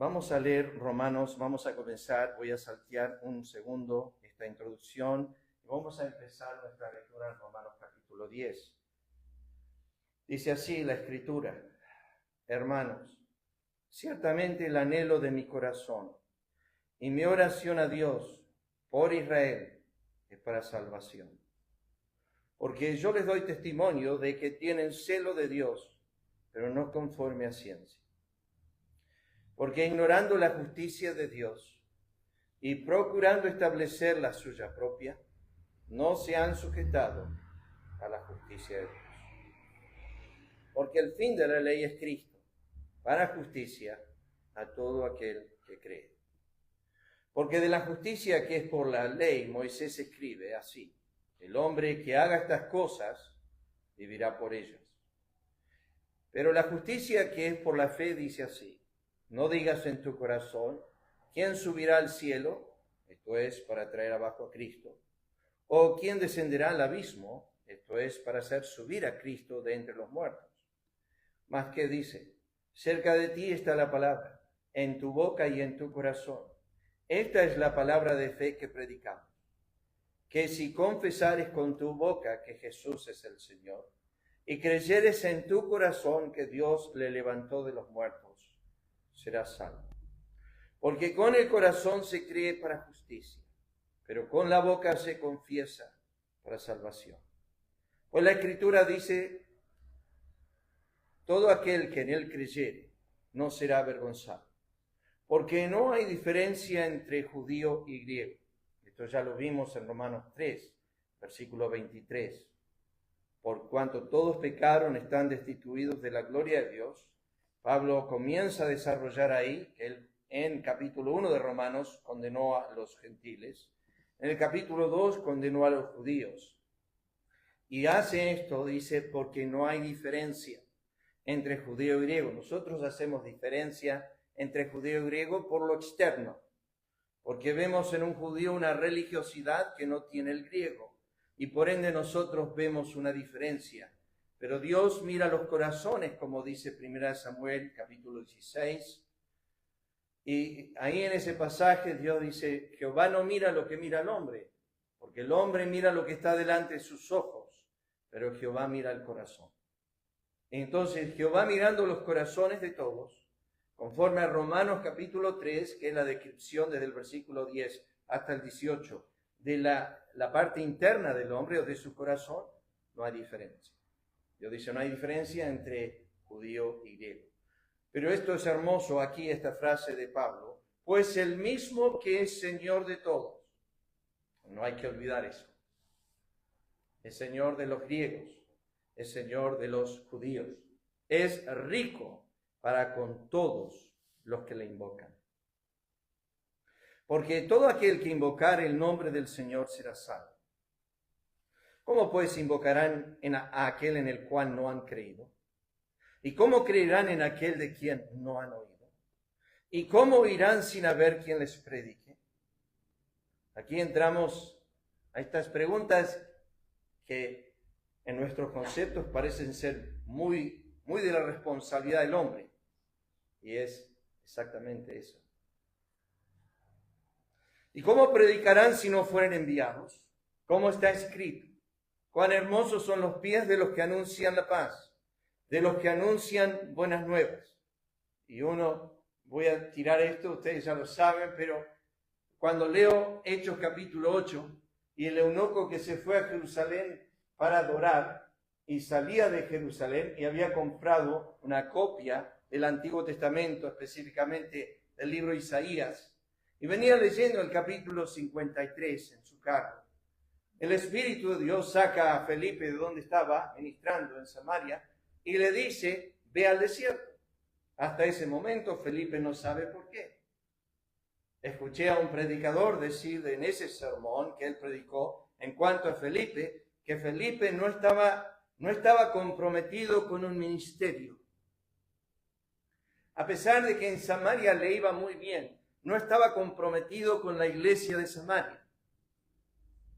Vamos a leer Romanos, vamos a comenzar, voy a saltear un segundo esta introducción y vamos a empezar nuestra lectura en Romanos capítulo 10. Dice así la Escritura: hermanos, ciertamente el anhelo de mi corazón y mi oración a Dios por Israel es para salvación. Porque yo les doy testimonio de que tienen celo de Dios, pero no conforme a ciencia. Porque ignorando la justicia de Dios y procurando establecer la suya propia, no se han sujetado a la justicia de Dios. Porque el fin de la ley es Cristo, para justicia a todo aquel que cree. Porque de la justicia que es por la ley, Moisés escribe así: el hombre que haga estas cosas vivirá por ellas. Pero la justicia que es por la fe dice así: no digas en tu corazón, ¿quién subirá al cielo? Esto es, para traer abajo a Cristo. ¿O quién descenderá al abismo? Esto es, para hacer subir a Cristo de entre los muertos. Mas ¿qué dice? Cerca de ti está la palabra, en tu boca y en tu corazón. Esta es la palabra de fe que predicamos. Que si confesares con tu boca que Jesús es el Señor, y creyeres en tu corazón que Dios le levantó de los muertos, serás salvo. Porque con el corazón se cree para justicia, pero con la boca se confiesa para salvación. Pues la Escritura dice: todo aquel que en él creyere no será avergonzado. Porque no hay diferencia entre judío y griego. Esto ya lo vimos en Romanos 3, versículo 23. Por cuanto todos pecaron, están destituidos de la gloria de Dios. Pablo comienza a desarrollar ahí que él en capítulo 1 de Romanos condenó a los gentiles. En el capítulo 2 condenó a los judíos. Y hace esto, dice, porque no hay diferencia entre judío y griego. Nosotros hacemos diferencia entre judío y griego por lo externo, porque vemos en un judío una religiosidad que no tiene el griego, y por ende nosotros vemos una diferencia. Pero Dios mira los corazones, como dice 1 Samuel capítulo 16. Y ahí en ese pasaje Dios dice: Jehová no mira lo que mira el hombre, porque el hombre mira lo que está delante de sus ojos, pero Jehová mira el corazón. Entonces Jehová mirando los corazones de todos, conforme a Romanos capítulo 3, que es la descripción desde el versículo 10 hasta el 18, de la parte interna del hombre o de su corazón, no hay diferencia. Dios dice: no hay diferencia entre judío y griego. Pero esto es hermoso aquí, esta frase de Pablo: pues el mismo que es Señor de todos. No hay que olvidar eso. Es Señor de los griegos, es Señor de los judíos. Es rico para con todos los que le invocan. Porque todo aquel que invocare el nombre del Señor será salvo. ¿Cómo pues invocarán a aquel en el cual no han creído? ¿Y cómo creerán en aquel de quien no han oído? ¿Y cómo irán sin haber quien les predique? Aquí entramos a estas preguntas que en nuestros conceptos parecen ser muy de la responsabilidad del hombre. Y es exactamente eso. ¿Y cómo predicarán si no fueren enviados? ¿Cómo está escrito? Cuán hermosos son los pies de los que anuncian la paz, de los que anuncian buenas nuevas. Y voy a tirar esto, ustedes ya lo saben, pero cuando leo Hechos capítulo 8, y el eunuco que se fue a Jerusalén para adorar, y salía de Jerusalén y había comprado una copia del Antiguo Testamento, específicamente del libro de Isaías, y venía leyendo el capítulo 53 en su carro. El Espíritu de Dios saca a Felipe de donde estaba ministrando en Samaria y le dice: ve al desierto. Hasta ese momento Felipe no sabe por qué. Escuché a un predicador decir en ese sermón que él predicó en cuanto a Felipe, que Felipe no estaba comprometido con un ministerio. A pesar de que en Samaria le iba muy bien, no estaba comprometido con la iglesia de Samaria.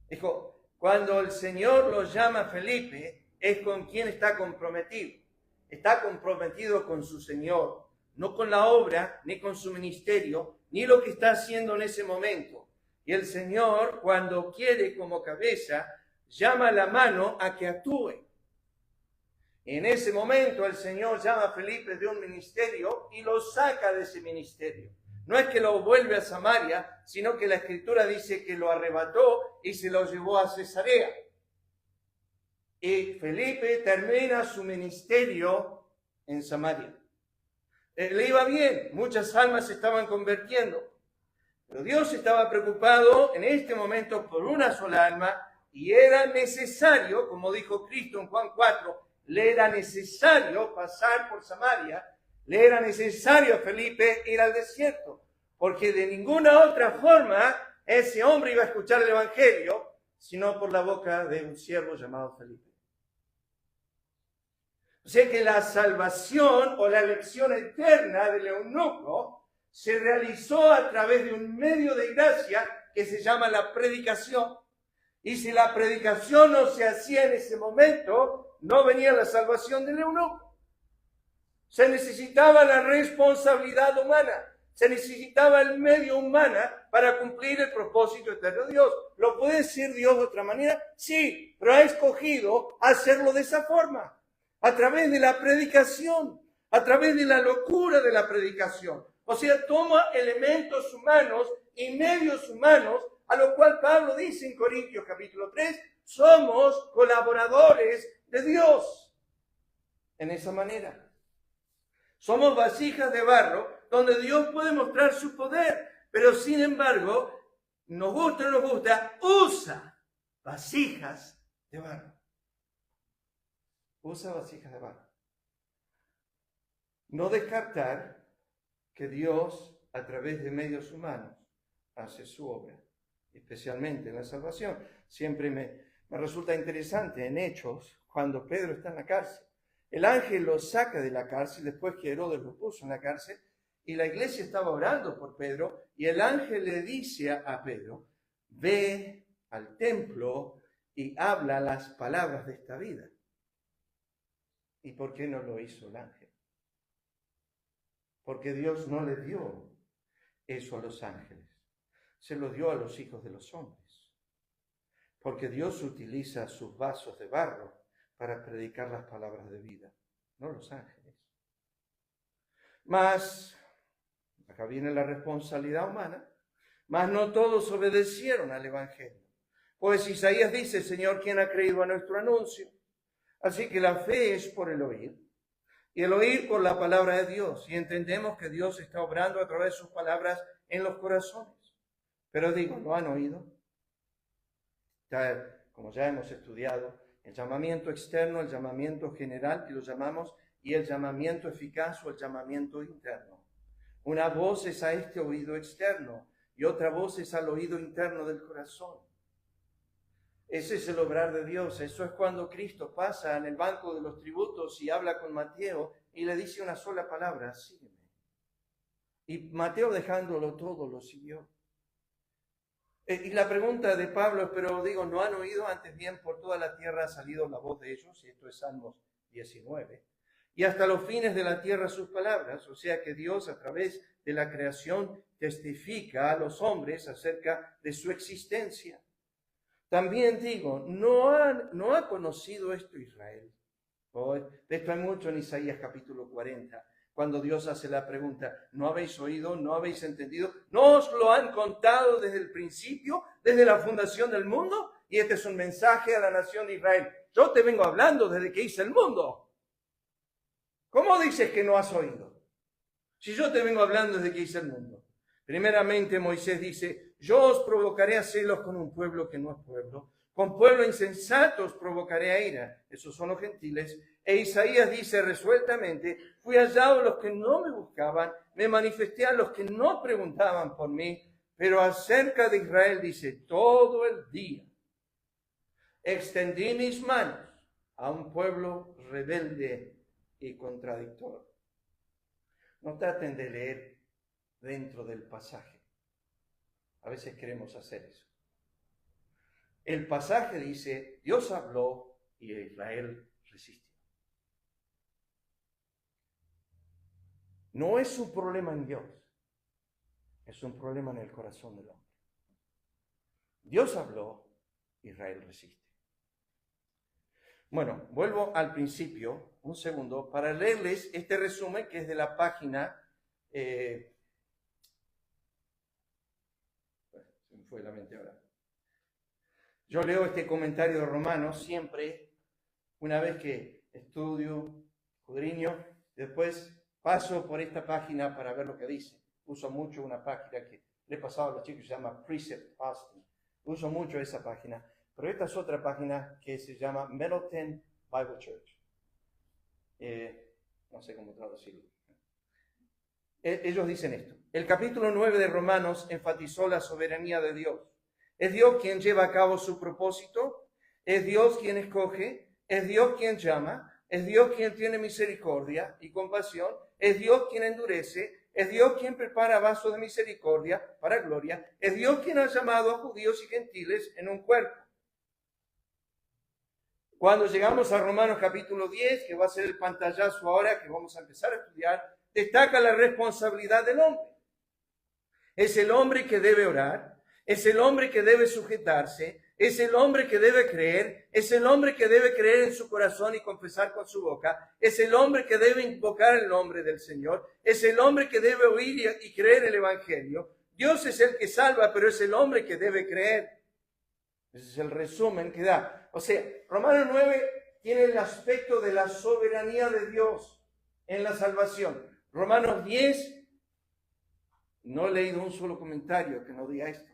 Dijo: cuando el Señor lo llama Felipe, es con quien está comprometido. Está comprometido con su Señor, no con la obra, ni con su ministerio, ni lo que está haciendo en ese momento. Y el Señor, cuando quiere como cabeza, llama a la mano a que actúe. En ese momento el Señor llama a Felipe de un ministerio y lo saca de ese ministerio. No es que lo vuelve a Samaria, sino que la Escritura dice que lo arrebató y se lo llevó a Cesarea. Y Felipe termina su ministerio en Samaria. Le iba bien, muchas almas se estaban convirtiendo. Pero Dios estaba preocupado en este momento por una sola alma y era necesario, como dijo Cristo en Juan 4, le era necesario pasar por Samaria, le era necesario a Felipe ir al desierto, porque de ninguna otra forma ese hombre iba a escuchar el Evangelio, sino por la boca de un siervo llamado Felipe. O sea que la salvación o la elección eterna del eunuco se realizó a través de un medio de gracia que se llama la predicación. Y si la predicación no se hacía en ese momento, no venía la salvación del eunuco. Se necesitaba la responsabilidad humana, se necesitaba el medio humano para cumplir el propósito eterno de Dios. ¿Lo puede decir Dios de otra manera? Sí, pero ha escogido hacerlo de esa forma, a través de la predicación, a través de la locura de la predicación. O sea, toma elementos humanos y medios humanos, a lo cual Pablo dice en Corintios capítulo 3, somos colaboradores de Dios. En esa manera. Somos vasijas de barro donde Dios puede mostrar su poder, pero sin embargo, nos gusta o no nos gusta, usa vasijas de barro. Usa vasijas de barro. No descartar que Dios, a través de medios humanos, hace su obra, especialmente en la salvación. Siempre me resulta interesante en Hechos, cuando Pedro está en la cárcel. El ángel lo saca de la cárcel después que Herodes lo puso en la cárcel y la iglesia estaba orando por Pedro y el ángel le dice a Pedro, ve al templo y habla las palabras de esta vida. ¿Y por qué no lo hizo el ángel? Porque Dios no le dio eso a los ángeles, se lo dio a los hijos de los hombres. Porque Dios utiliza sus vasos de barro para predicar las palabras de vida, no los ángeles. Mas, acá viene la responsabilidad humana, mas no todos obedecieron al Evangelio. Pues Isaías dice, Señor, ¿quién ha creído a nuestro anuncio? Así que la fe es por el oír, y el oír por la palabra de Dios. Y entendemos que Dios está obrando a través de sus palabras en los corazones. Pero digo, ¿lo han oído? Como ya hemos estudiado, el llamamiento externo, el llamamiento general, que lo llamamos, y el llamamiento eficaz o el llamamiento interno. Una voz es a este oído externo y otra voz es al oído interno del corazón. Ese es el obrar de Dios. Eso es cuando Cristo pasa en el banco de los tributos y habla con Mateo y le dice una sola palabra, sígueme. Y Mateo, dejándolo todo, lo siguió. Y la pregunta de Pablo es, pero digo, ¿no han oído antes bien por toda la tierra ha salido la voz de ellos? Y esto es Salmos 19. Y hasta los fines de la tierra sus palabras. O sea que Dios a través de la creación testifica a los hombres acerca de su existencia. También digo, ¿no ha conocido esto Israel? De esto hay mucho en Isaías capítulo 40. Cuando Dios hace la pregunta, ¿no habéis oído? ¿No habéis entendido? ¿No os lo han contado desde el principio, desde la fundación del mundo? Y este es un mensaje a la nación de Israel. Yo te vengo hablando desde que hice el mundo. ¿Cómo dices que no has oído? Si yo te vengo hablando desde que hice el mundo. Primeramente Moisés dice, yo os provocaré a celos con un pueblo que no es pueblo. Con pueblo insensato os provocaré a ira. Esos son los gentiles. E Isaías dice resueltamente, fui hallado a los que no me buscaban, me manifesté a los que no preguntaban por mí, pero acerca de Israel dice, todo el día extendí mis manos a un pueblo rebelde y contradictor. No traten de leer dentro del pasaje. A veces queremos hacer eso. El pasaje dice, Dios habló y Israel resistió. no es un problema en Dios, es un problema en el corazón del hombre. Dios habló, Israel resiste. Bueno, vuelvo al principio, un segundo, para leerles este resumen que es de la página... se me fue la mente ahora. Yo leo este comentario de Romanos siempre, una vez que estudio, escudriño, después paso por esta página para ver lo que dice. Uso mucho una página que le he pasado a los chicos, se llama Precept Austin. Uso mucho esa página, pero esta es otra página que se llama Middleton Bible Church. No sé cómo traducirlo. Ellos dicen esto. El capítulo 9 de Romanos enfatizó la soberanía de Dios. Es Dios quien lleva a cabo su propósito, es Dios quien escoge, es Dios quien llama, es Dios quien tiene misericordia y compasión, es Dios quien endurece, es Dios quien prepara vasos de misericordia para gloria, es Dios quien ha llamado a judíos y gentiles en un cuerpo. Cuando llegamos a Romanos capítulo 10, que va a ser el pantallazo ahora que vamos a empezar a estudiar, destaca la responsabilidad del hombre. Es el hombre que debe orar, es el hombre que debe sujetarse, es el hombre que debe creer, es el hombre que debe creer en su corazón y confesar con su boca, es el hombre que debe invocar el nombre del Señor, es el hombre que debe oír y creer el Evangelio. Dios es el que salva, pero es el hombre que debe creer. Ese es el resumen que da. O sea, Romanos 9 tiene el aspecto de la soberanía de Dios en la salvación. Romanos 10, no he leído un solo comentario que no diga esto.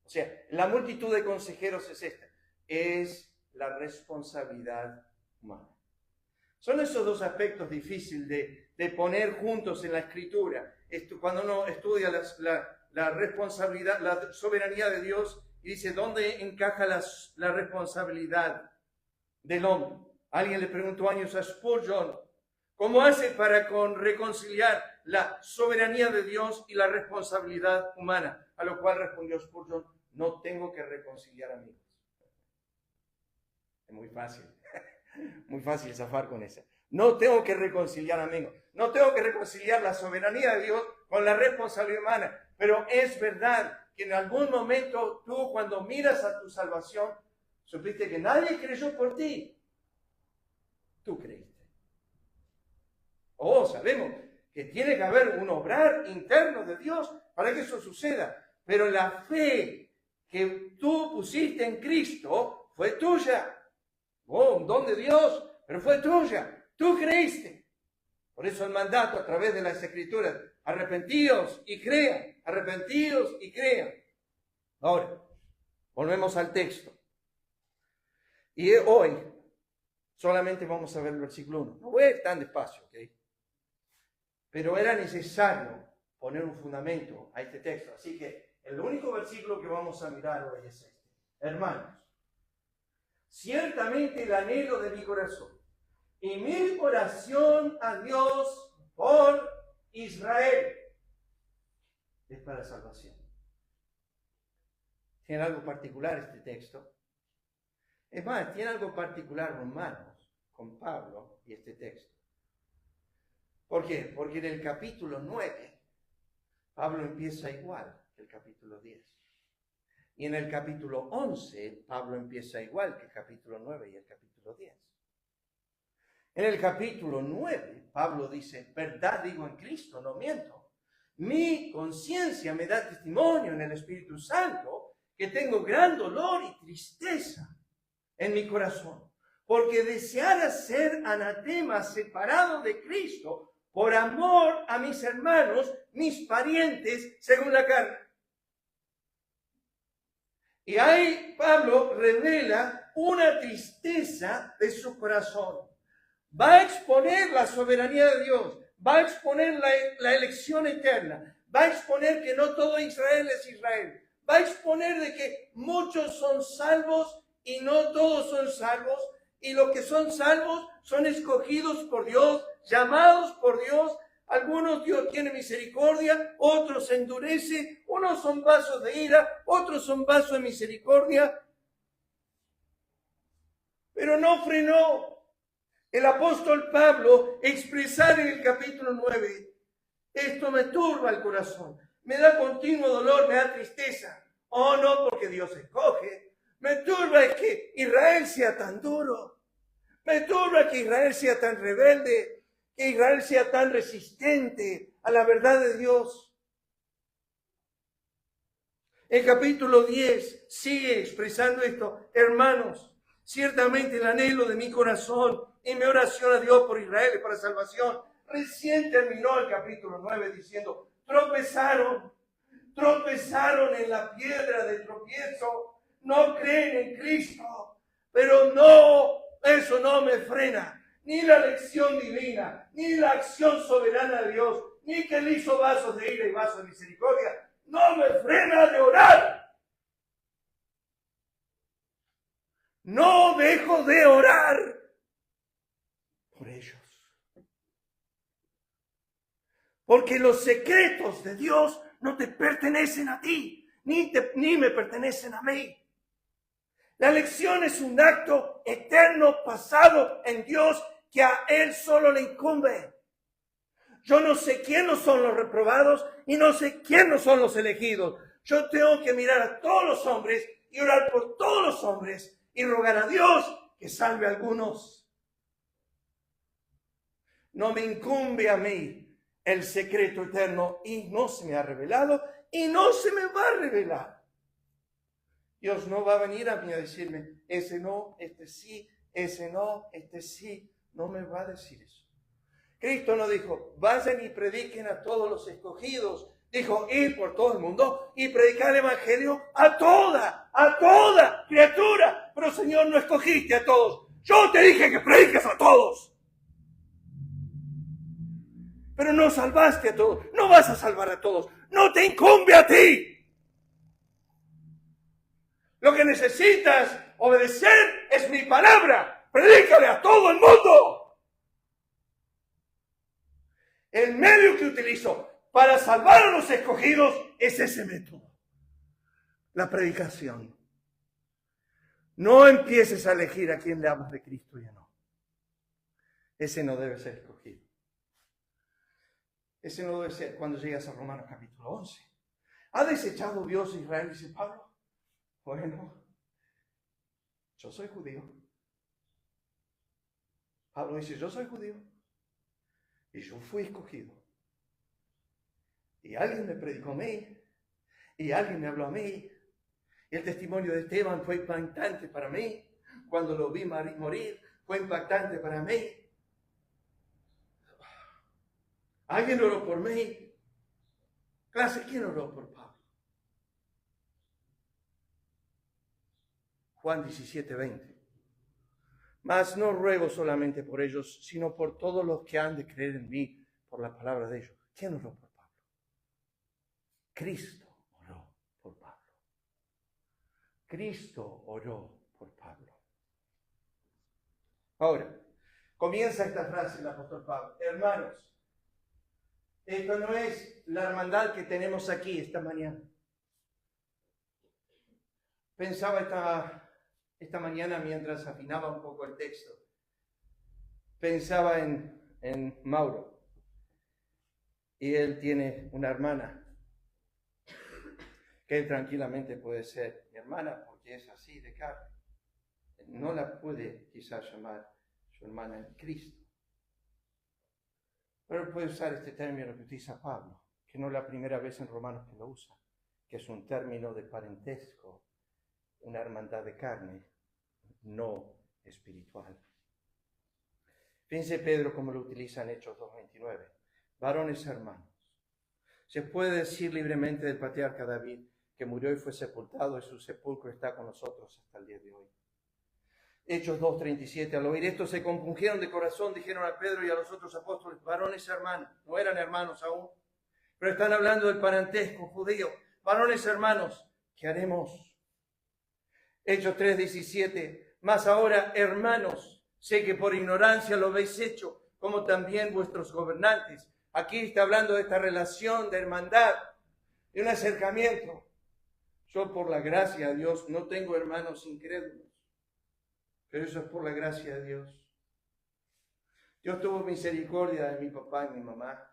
O sea, la multitud de consejeros es esta. Es la responsabilidad humana. Son esos dos aspectos difíciles de poner juntos en la Escritura. Cuando uno estudia la responsabilidad, la soberanía de Dios, y dice, ¿dónde encaja la responsabilidad del hombre? Alguien le preguntó años a Spurgeon, ¿cómo hace para reconciliar la soberanía de Dios y la responsabilidad humana? A lo cual respondió Spurgeon, no tengo que reconciliar amigos. Es muy fácil zafar con esa. No tengo que reconciliar amigos. No tengo que reconciliar la soberanía de Dios con la responsabilidad humana. Pero es verdad que en algún momento tú, cuando miras a tu salvación, supiste que nadie creyó por ti. Tú creíste. Sabemos que tiene que haber un obrar interno de Dios para que eso suceda. Pero la fe que tú pusiste en Cristo fue tuya. Un don de Dios, pero fue tuya. Tú creíste. Por eso el mandato a través de las Escrituras, arrepentíos y crean, arrepentíos y crean. Ahora, volvemos al texto. Y hoy solamente vamos a ver el versículo 1. No voy a ir tan despacio, ¿ok? Pero era necesario poner un fundamento a este texto. Así que el único versículo que vamos a mirar hoy es este. Hermanos, ciertamente el anhelo de mi corazón y mi oración a Dios por Israel es para salvación. Tiene algo particular este texto. Es más, tiene algo particular Romanos con Pablo y este texto. ¿Por qué? Porque en el capítulo 9, Pablo empieza igual que el capítulo 10. Y en el capítulo 11, Pablo empieza igual que el capítulo 9 y el capítulo 10. En el capítulo 9, Pablo dice, verdad digo en Cristo, no miento. Mi conciencia me da testimonio en el Espíritu Santo que tengo gran dolor y tristeza en mi corazón, porque deseara ser anatema, separado de Cristo, por amor a mis hermanos, mis parientes, según la carne. Y ahí Pablo revela una tristeza de su corazón. Va a exponer la soberanía de Dios, va a exponer la elección eterna, va a exponer que no todo Israel es Israel, va a exponer de que muchos son salvos y no todos son salvos, y los que son salvos son escogidos por Dios, llamados por Dios. Algunos Dios tiene misericordia, otros endurece, unos son vasos de ira, otros son vasos de misericordia. Pero no frenó el apóstol Pablo expresar en el capítulo 9 Esto me turba el corazón, me da continuo dolor, me da tristeza. Oh, no, porque Dios escoge. Me turba es que Israel sea tan duro. Me turba que Israel sea tan rebelde, que Israel sea tan resistente a la verdad de Dios. El capítulo 10 sigue expresando esto. Hermanos, ciertamente el anhelo de mi corazón y mi oración a Dios por Israel y para salvación. Recién terminó el capítulo 9 diciendo, tropezaron en la piedra de tropiezo, no creen en Cristo, pero no, eso no me frena, ni la lección divina, ni la acción soberana de Dios, ni que Él hizo vasos de ira y vasos de misericordia, no me frena de orar. No dejo de orar por ellos. Porque los secretos de Dios no te pertenecen a ti, ni me pertenecen a mí. La elección es un acto eterno pasado en Dios que a Él solo le incumbe. Yo no sé quiénes son los reprobados y no sé quiénes son los elegidos. Yo tengo que mirar a todos los hombres y orar por todos los hombres y rogar a Dios que salve a algunos. No me incumbe a mí el secreto eterno y no se me ha revelado y no se me va a revelar. Dios no va a venir a mí a decirme, ese no, este sí, ese no, este sí. No me va a decir eso. Cristo no dijo, vayan y prediquen a todos los escogidos. Dijo, ir por todo el mundo y predicar el evangelio a toda criatura. Pero Señor, no escogiste a todos. Yo te dije que prediques a todos. Pero no salvaste a todos. No vas a salvar a todos. No te incumbe a ti. Lo que necesitas obedecer es mi palabra. Predícale a todo el mundo. El medio que utilizo para salvar a los escogidos es ese método. La predicación. No empieces a elegir a quién le hablas de Cristo y a no. Ese no debe ser escogido. Ese no debe ser cuando llegas a Romanos capítulo 11. ¿Ha desechado Dios a Israel? Dice Pablo. Bueno, yo soy judío. Pablo dice, yo soy judío. Y yo fui escogido. Y alguien me predicó a mí. Y alguien me habló a mí. Y el testimonio de Esteban fue impactante para mí. Cuando lo vi morir, fue impactante para mí. Alguien oró por mí. Clase, ¿quién oró por Pablo? Juan 17:20. Mas no ruego solamente por ellos, sino por todos los que han de creer en mí por la palabra de ellos. ¿Quién oró por Pablo? Cristo oró por Pablo. Cristo oró por Pablo. Ahora, comienza esta frase el apóstol Pablo. Hermanos, esto no es la hermandad que tenemos aquí esta mañana. Pensaba esta mañana mientras afinaba un poco el texto. Pensaba en Mauro. Y él tiene una hermana que él tranquilamente puede ser mi hermana porque es así de carne. No la puede quizás llamar su hermana en Cristo. Pero puede usar este término que utiliza Pablo, que no es la primera vez en Romanos que lo usa, que es un término de parentesco, una hermandad de carne, no espiritual. Fíjense Pedro cómo lo utiliza en Hechos 2:29. Varones hermanos, se puede decir libremente del patriarca David que murió y fue sepultado y su sepulcro está con nosotros hasta el día de hoy. Hechos 2:37. Al oír esto se compungieron de corazón, dijeron a Pedro y a los otros apóstoles, varones hermanos, no eran hermanos aún, pero están hablando del parentesco judío. Varones hermanos, ¿qué haremos? Hechos 3:17. Mas ahora, hermanos, sé que por ignorancia lo habéis hecho, como también vuestros gobernantes. Aquí está hablando de esta relación de hermandad, de un acercamiento. Yo por la gracia de Dios no tengo hermanos incrédulos. Pero eso es por la gracia de Dios. Dios tuvo misericordia de mi papá y mi mamá.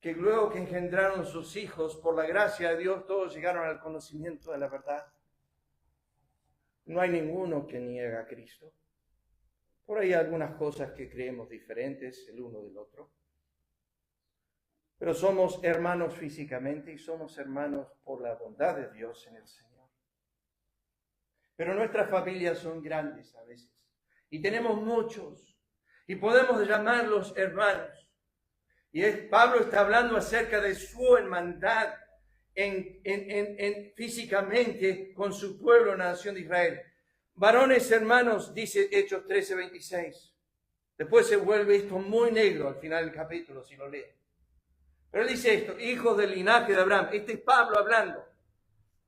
que luego que engendraron sus hijos, por la gracia de Dios, todos llegaron al conocimiento de la verdad. No hay ninguno que niega a Cristo. Por ahí hay algunas cosas que creemos diferentes el uno del otro. Pero somos hermanos físicamente y somos hermanos por la bondad de Dios en el Señor. Pero nuestras familias son grandes a veces. Y tenemos muchos. Y podemos llamarlos hermanos. Y Pablo está hablando acerca de su hermandad físicamente con su pueblo, la nación de Israel. Varones hermanos, dice Hechos 13:26. Después se vuelve esto muy negro al final del capítulo, si lo leen. Pero él dice esto, hijos del linaje de Abraham. Este es Pablo hablando.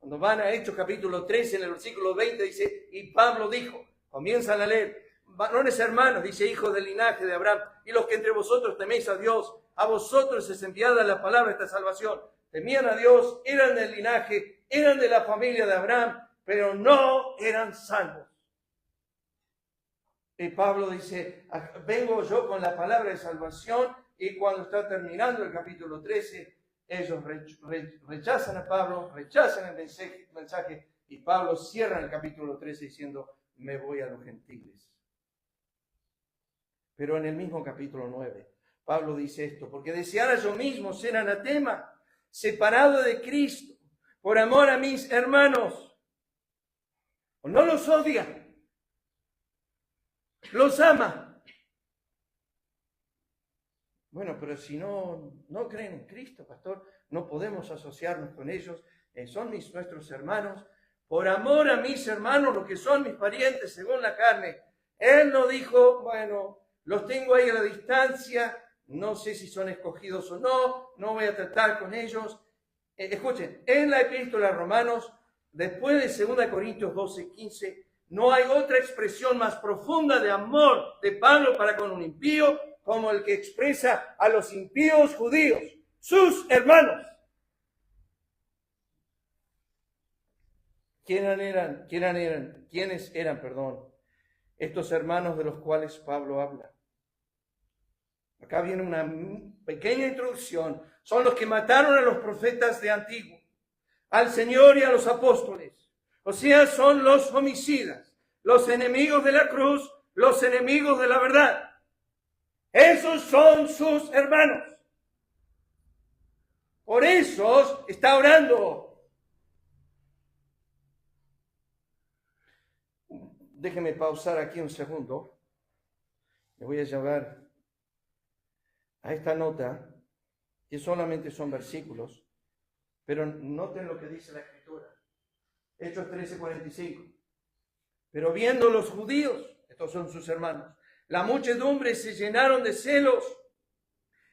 Cuando van a Hechos capítulo 13, en el versículo 20, dice, y Pablo dijo, comienzan a leer, varones hermanos, dice, hijos del linaje de Abraham, y los que entre vosotros teméis a Dios, a vosotros es enviada la palabra de esta salvación. Temían a Dios, eran del linaje, eran de la familia de Abraham, pero no eran salvos. Y Pablo dice, vengo yo con la palabra de salvación, y cuando está terminando el capítulo 13, ellos rechazan a Pablo, rechazan el mensaje, y Pablo cierra el capítulo 13 diciendo, me voy a los gentiles. Pero en el mismo capítulo 9, Pablo dice esto, porque deseara yo mismo ser anatema, separado de Cristo, por amor a mis hermanos. No los odia, los ama. Bueno, pero si no creen en Cristo, pastor, no podemos asociarnos con ellos, son nuestros hermanos. Por amor a mis hermanos, los que son mis parientes según la carne. Él no dijo, bueno, los tengo ahí a la distancia, no sé si son escogidos o no voy a tratar con ellos. Escuchen, en la epístola a Romanos, después de 2 Corintios 12:15, no hay otra expresión más profunda de amor de Pablo para con un impío como el que expresa a los impíos judíos, sus hermanos. ¿Quiénes eran, estos hermanos de los cuales Pablo habla? Acá viene una pequeña introducción. Son los que mataron a los profetas de antiguo, al Señor y a los apóstoles. O sea, son los homicidas, los enemigos de la cruz, los enemigos de la verdad. Esos son sus hermanos. Por eso está orando. Déjeme pausar aquí un segundo. Me voy a llevar a esta nota, que solamente son versículos, pero noten lo que dice la Escritura. Hechos 13:45. Pero viendo los judíos, estos son sus hermanos, la muchedumbre se llenaron de celos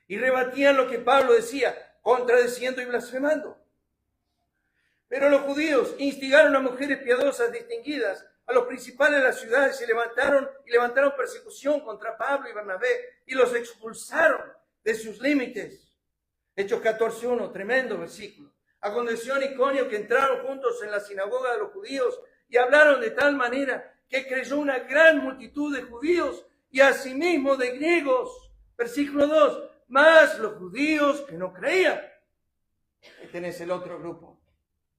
y rebatían lo que Pablo decía, contradeciendo y blasfemando. Pero los judíos instigaron a mujeres piadosas distinguidas, a los principales de las ciudades, y levantaron persecución contra Pablo y Bernabé y los expulsaron de sus límites. Hechos 14:1, tremendo versículo. Aconteció en Iconio que entraron juntos en la sinagoga de los judíos y hablaron de tal manera que creyó una gran multitud de judíos y asimismo de griegos. Versículo 2, más los judíos que no creían. Ahí tenés el otro grupo.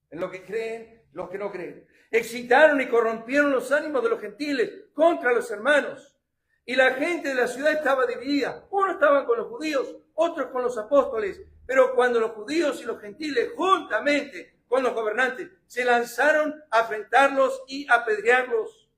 En lo que creen, los que no creen. Excitaron y corrompieron los ánimos de los gentiles contra los hermanos. Y la gente de la ciudad estaba dividida. Unos estaban con los judíos, otros con los apóstoles. Pero cuando los judíos y los gentiles, juntamente con los gobernantes, se lanzaron a afrentarlos y apedrearlos.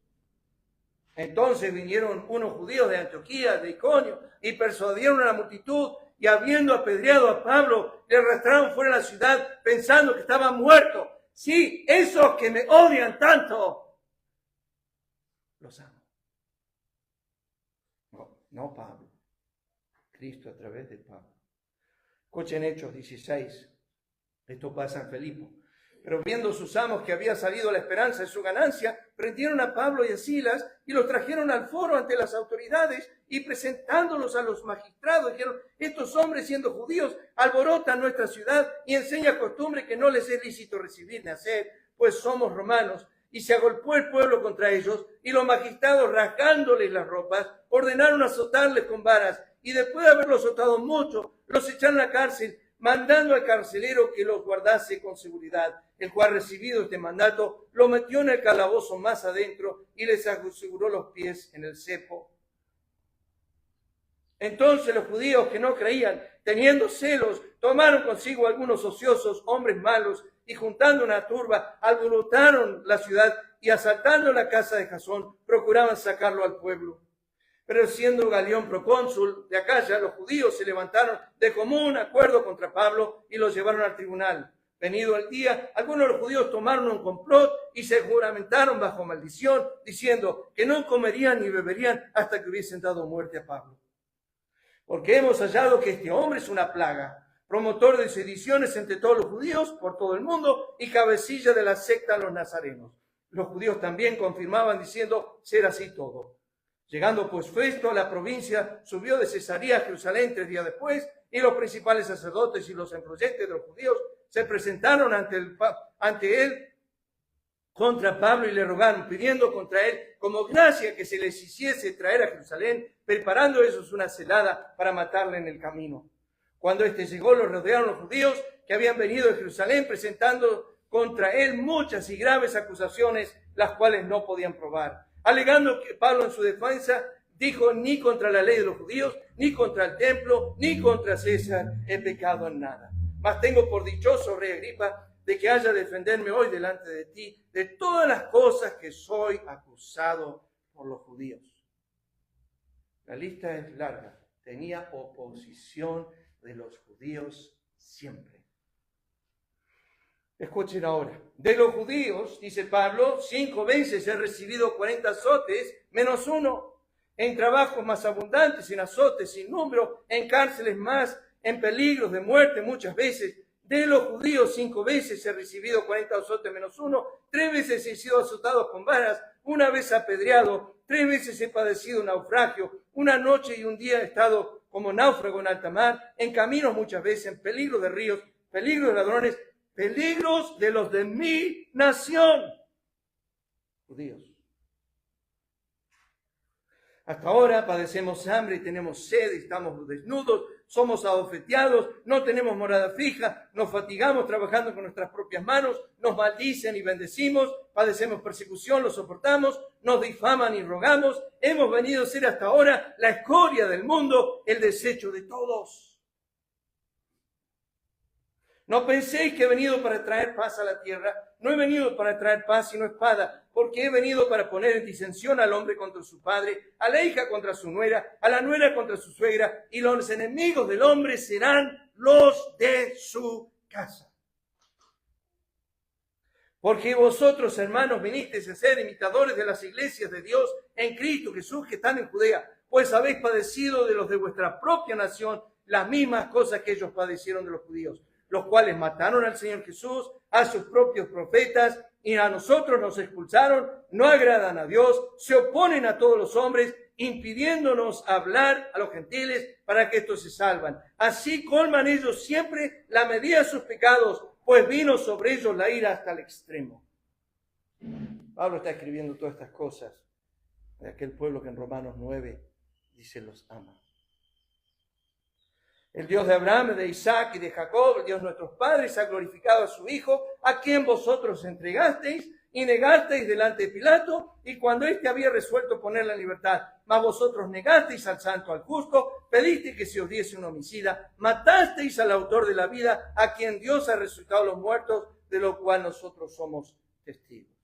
Entonces vinieron unos judíos de Antioquía, de Iconio, y persuadieron a la multitud, y habiendo apedreado a Pablo, le arrastraron fuera de la ciudad, pensando que estaba muerto. Sí, esos que me odian tanto, los amo. No Pablo, Cristo a través de Pablo. Escuchen Hechos 16, esto pasa en Filipo. Pero viendo sus amos que había salido la esperanza de su ganancia, prendieron a Pablo y a Silas y los trajeron al foro ante las autoridades y presentándolos a los magistrados dijeron, estos hombres siendo judíos alborotan nuestra ciudad y enseñan costumbre que no les es lícito recibir ni hacer, pues somos romanos. Y se agolpó el pueblo contra ellos y los magistrados rasgándoles las ropas ordenaron azotarles con varas y después de haberlos azotado mucho, los echaron a la cárcel, mandando al carcelero que los guardase con seguridad, el cual, recibido este mandato, lo metió en el calabozo más adentro y les aseguró los pies en el cepo. Entonces los judíos que no creían, teniendo celos, tomaron consigo algunos ociosos, hombres malos, y juntando una turba, alborotaron la ciudad y asaltando la casa de Jasón, procuraban sacarlo al pueblo. Pero siendo Galión procónsul de Acaya, los judíos se levantaron de común acuerdo contra Pablo y lo llevaron al tribunal. Venido el día, algunos de los judíos tomaron un complot y se juramentaron bajo maldición, diciendo que no comerían ni beberían hasta que hubiesen dado muerte a Pablo. Porque hemos hallado que este hombre es una plaga, promotor de sediciones entre todos los judíos por todo el mundo y cabecilla de la secta de los nazarenos. Los judíos también confirmaban diciendo ser así todo. Llegando pues Festo a la provincia, subió de Cesarea a Jerusalén 3 días después, y los principales sacerdotes y los influyentes de los judíos se presentaron ante él contra Pablo y le rogaron, pidiendo contra él como gracia que se les hiciese traer a Jerusalén, preparando ellos una celada para matarle en el camino. Cuando éste llegó, lo rodearon los judíos que habían venido de Jerusalén, presentando contra él muchas y graves acusaciones, las cuales no podían probar. Alegando que Pablo en su defensa dijo: ni contra la ley de los judíos, ni contra el templo, ni contra César he pecado en nada. Mas tengo por dichoso, rey Agripa, de que haya de defenderme hoy delante de ti de todas las cosas que soy acusado por los judíos. La lista es larga. Tenía oposición de los judíos siempre. Escuchen ahora. De los judíos, dice Pablo, 5 veces he recibido 40 azotes, menos uno. En trabajos más abundantes, en azotes sin número, en cárceles más, en peligros de muerte muchas veces. De los judíos 5 veces he recibido 40 azotes menos uno. 3 veces he sido azotado con varas, 1 vez apedreado, 3 veces he padecido naufragio, 1 noche y 1 día he estado como náufrago en alta mar, en caminos muchas veces, en peligro de ríos, peligro de ladrones, peligros de los de mi nación. Judíos. Hasta ahora padecemos hambre y tenemos sed y estamos desnudos, somos abofeteados, no tenemos morada fija, nos fatigamos trabajando con nuestras propias manos, nos maldicen y bendecimos, padecemos persecución, lo soportamos, nos difaman y rogamos. Hemos venido a ser hasta ahora la escoria del mundo, el desecho de todos. No penséis que he venido para traer paz a la tierra. No he venido para traer paz sino espada, porque he venido para poner en disensión al hombre contra su padre, a la hija contra su nuera, a la nuera contra su suegra, y los enemigos del hombre serán los de su casa. Porque vosotros, hermanos, vinisteis a ser imitadores de las iglesias de Dios en Cristo Jesús que están en Judea, pues habéis padecido de los de vuestra propia nación las mismas cosas que ellos padecieron de los judíos, los cuales mataron al Señor Jesús, a sus propios profetas, y a nosotros nos expulsaron, no agradan a Dios, se oponen a todos los hombres, impidiéndonos hablar a los gentiles para que estos se salvan. Así colman ellos siempre la medida de sus pecados, pues vino sobre ellos la ira hasta el extremo. Pablo está escribiendo todas estas cosas de aquel pueblo que en Romanos 9 dice los ama. El Dios de Abraham, de Isaac y de Jacob, el Dios de nuestros padres, ha glorificado a su Hijo, a quien vosotros entregasteis y negasteis delante de Pilato, y cuando éste había resuelto ponerla en libertad, mas vosotros negasteis al santo, al justo, pedisteis que se os diese un homicida, matasteis al autor de la vida, a quien Dios ha resucitado a los muertos, de lo cual nosotros somos testigos.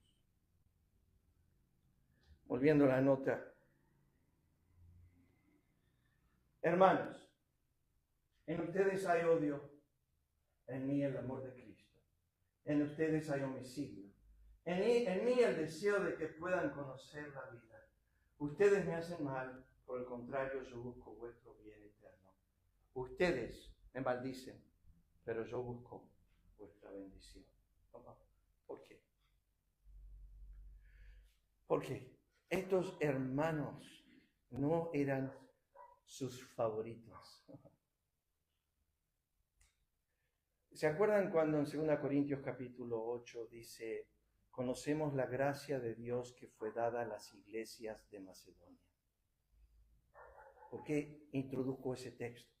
Volviendo a la nota. Hermanos, en ustedes hay odio, en mí el amor de Cristo. En ustedes hay homicidio, en mí el deseo de que puedan conocer la vida. Ustedes me hacen mal, por el contrario yo busco vuestro bien eterno. Ustedes me maldicen, pero yo busco vuestra bendición. ¿Por qué? Porque estos hermanos no eran sus favoritos. ¿Se acuerdan cuando en 2 Corintios capítulo 8 dice: conocemos la gracia de Dios que fue dada a las iglesias de Macedonia? ¿Por qué introduzco ese texto?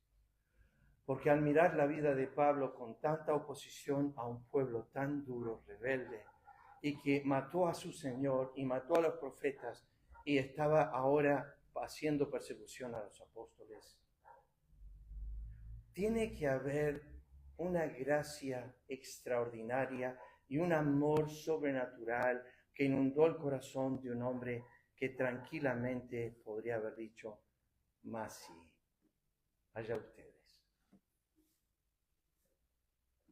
Porque al mirar la vida de Pablo con tanta oposición a un pueblo tan duro, rebelde, y que mató a su Señor y mató a los profetas y estaba ahora haciendo persecución a los apóstoles, tiene que haber una gracia extraordinaria y un amor sobrenatural que inundó el corazón de un hombre que tranquilamente podría haber dicho, más sí, allá ustedes.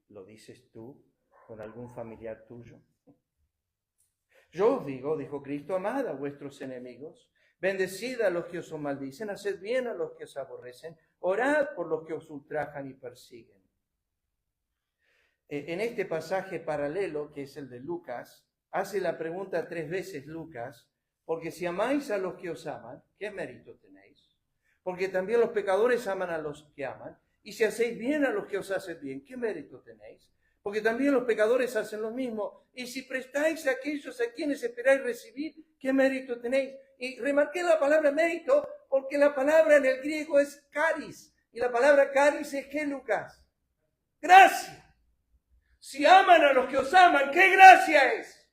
¿Lo dices tú con algún familiar tuyo? Yo os digo, dijo Cristo, amad a vuestros enemigos, bendecid a los que os maldicen, haced bien a los que os aborrecen, orad por los que os ultrajan y persiguen. En este pasaje paralelo, que es el de Lucas, hace la pregunta 3 veces Lucas, porque si amáis a los que os aman, ¿qué mérito tenéis? Porque también los pecadores aman a los que aman, y si hacéis bien a los que os hacen bien, ¿qué mérito tenéis? Porque también los pecadores hacen lo mismo. Y si prestáis a aquellos a quienes esperáis recibir, ¿qué mérito tenéis? Y remarqué la palabra mérito, porque la palabra en el griego es caris. Y la palabra caris es ¿qué, Lucas? Gracia. Si aman a los que os aman, ¿qué gracia es?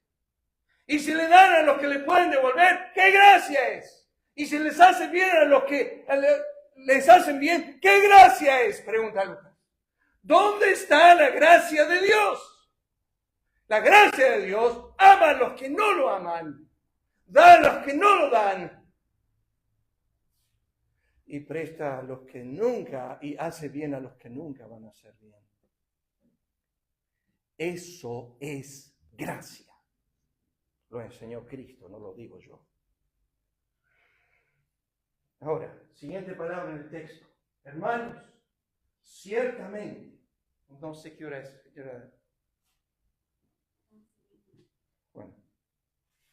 Y si le dan a los que le pueden devolver, ¿qué gracia es? Y si les hace bien a los que les hacen bien, ¿qué gracia es? Pregunta Lucas. ¿Dónde está la gracia de Dios? La gracia de Dios ama a los que no lo aman, da a los que no lo dan, y presta a los que nunca, y hace bien a los que nunca van a hacer bien. Eso es gracia. Lo enseñó Cristo, no lo digo yo. Ahora, siguiente palabra en el texto. Hermanos, ciertamente, no sé qué hora es. Bueno,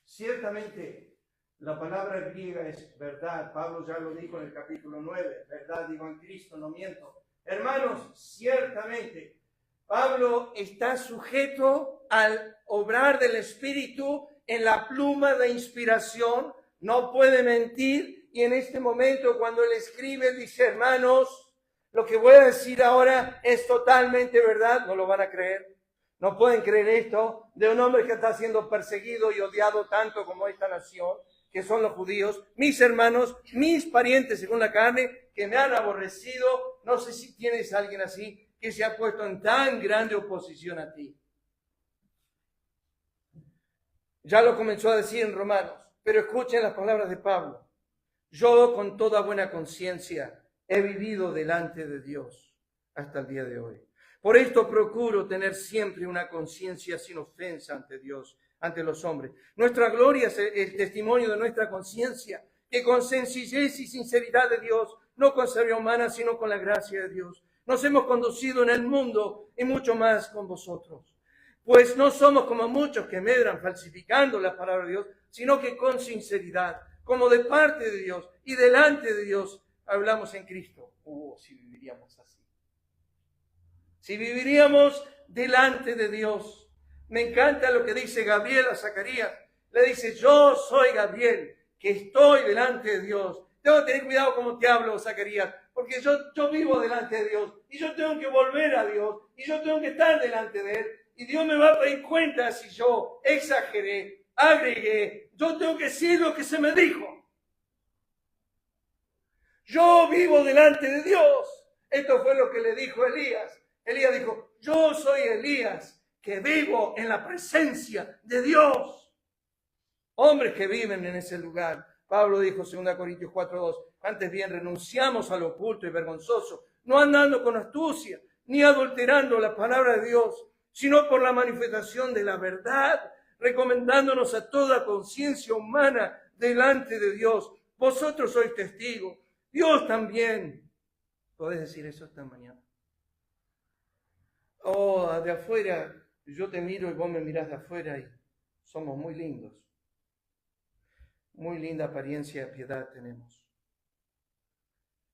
ciertamente la palabra griega es verdad. Pablo ya lo dijo en el capítulo 9. Verdad digo en Cristo, no miento. Hermanos, ciertamente, Pablo está sujeto al obrar del Espíritu en la pluma de inspiración. No puede mentir. Y en este momento, cuando él escribe, dice, hermanos, lo que voy a decir ahora es totalmente verdad. No lo van a creer. No pueden creer esto de un hombre que está siendo perseguido y odiado tanto como esta nación, que son los judíos, mis hermanos, mis parientes según la carne, que me han aborrecido. No sé si tienes a alguien así que se ha puesto en tan grande oposición a ti. Ya lo comenzó a decir en Romanos, pero escuchen las palabras de Pablo. Yo con toda buena conciencia he vivido delante de Dios hasta el día de hoy. Por esto procuro tener siempre una conciencia sin ofensa ante Dios, ante los hombres. Nuestra gloria es el testimonio de nuestra conciencia, que con sencillez y sinceridad de Dios, no con sabiduría humana, sino con la gracia de Dios, nos hemos conducido en el mundo y mucho más con vosotros. Pues no somos como muchos que medran falsificando la palabra de Dios, sino que con sinceridad, como de parte de Dios y delante de Dios, hablamos en Cristo. Si viviríamos así. Si viviríamos delante de Dios. Me encanta lo que dice Gabriel a Zacarías. Le dice, yo soy Gabriel, que estoy delante de Dios. Tengo que tener cuidado cómo te hablo, Zacarías, porque yo vivo delante de Dios, y yo tengo que volver a Dios, y yo tengo que estar delante de Él, y Dios me va a pedir cuenta si yo exageré, agregué. Yo tengo que decir lo que se me dijo. Yo vivo delante de Dios. Esto fue lo que le dijo Elías. Elías dijo, yo soy Elías, que vivo en la presencia de Dios. Hombres que viven en ese lugar. Pablo dijo, 2 Corintios 4:2, antes bien renunciamos a lo oculto y vergonzoso, no andando con astucia, ni adulterando la palabra de Dios, sino por la manifestación de la verdad, recomendándonos a toda conciencia humana delante de Dios. Vosotros sois testigos. Dios también. ¿Podés decir eso esta mañana? Oh, de afuera, yo te miro y vos me mirás de afuera y somos muy lindos. Muy linda apariencia de piedad tenemos.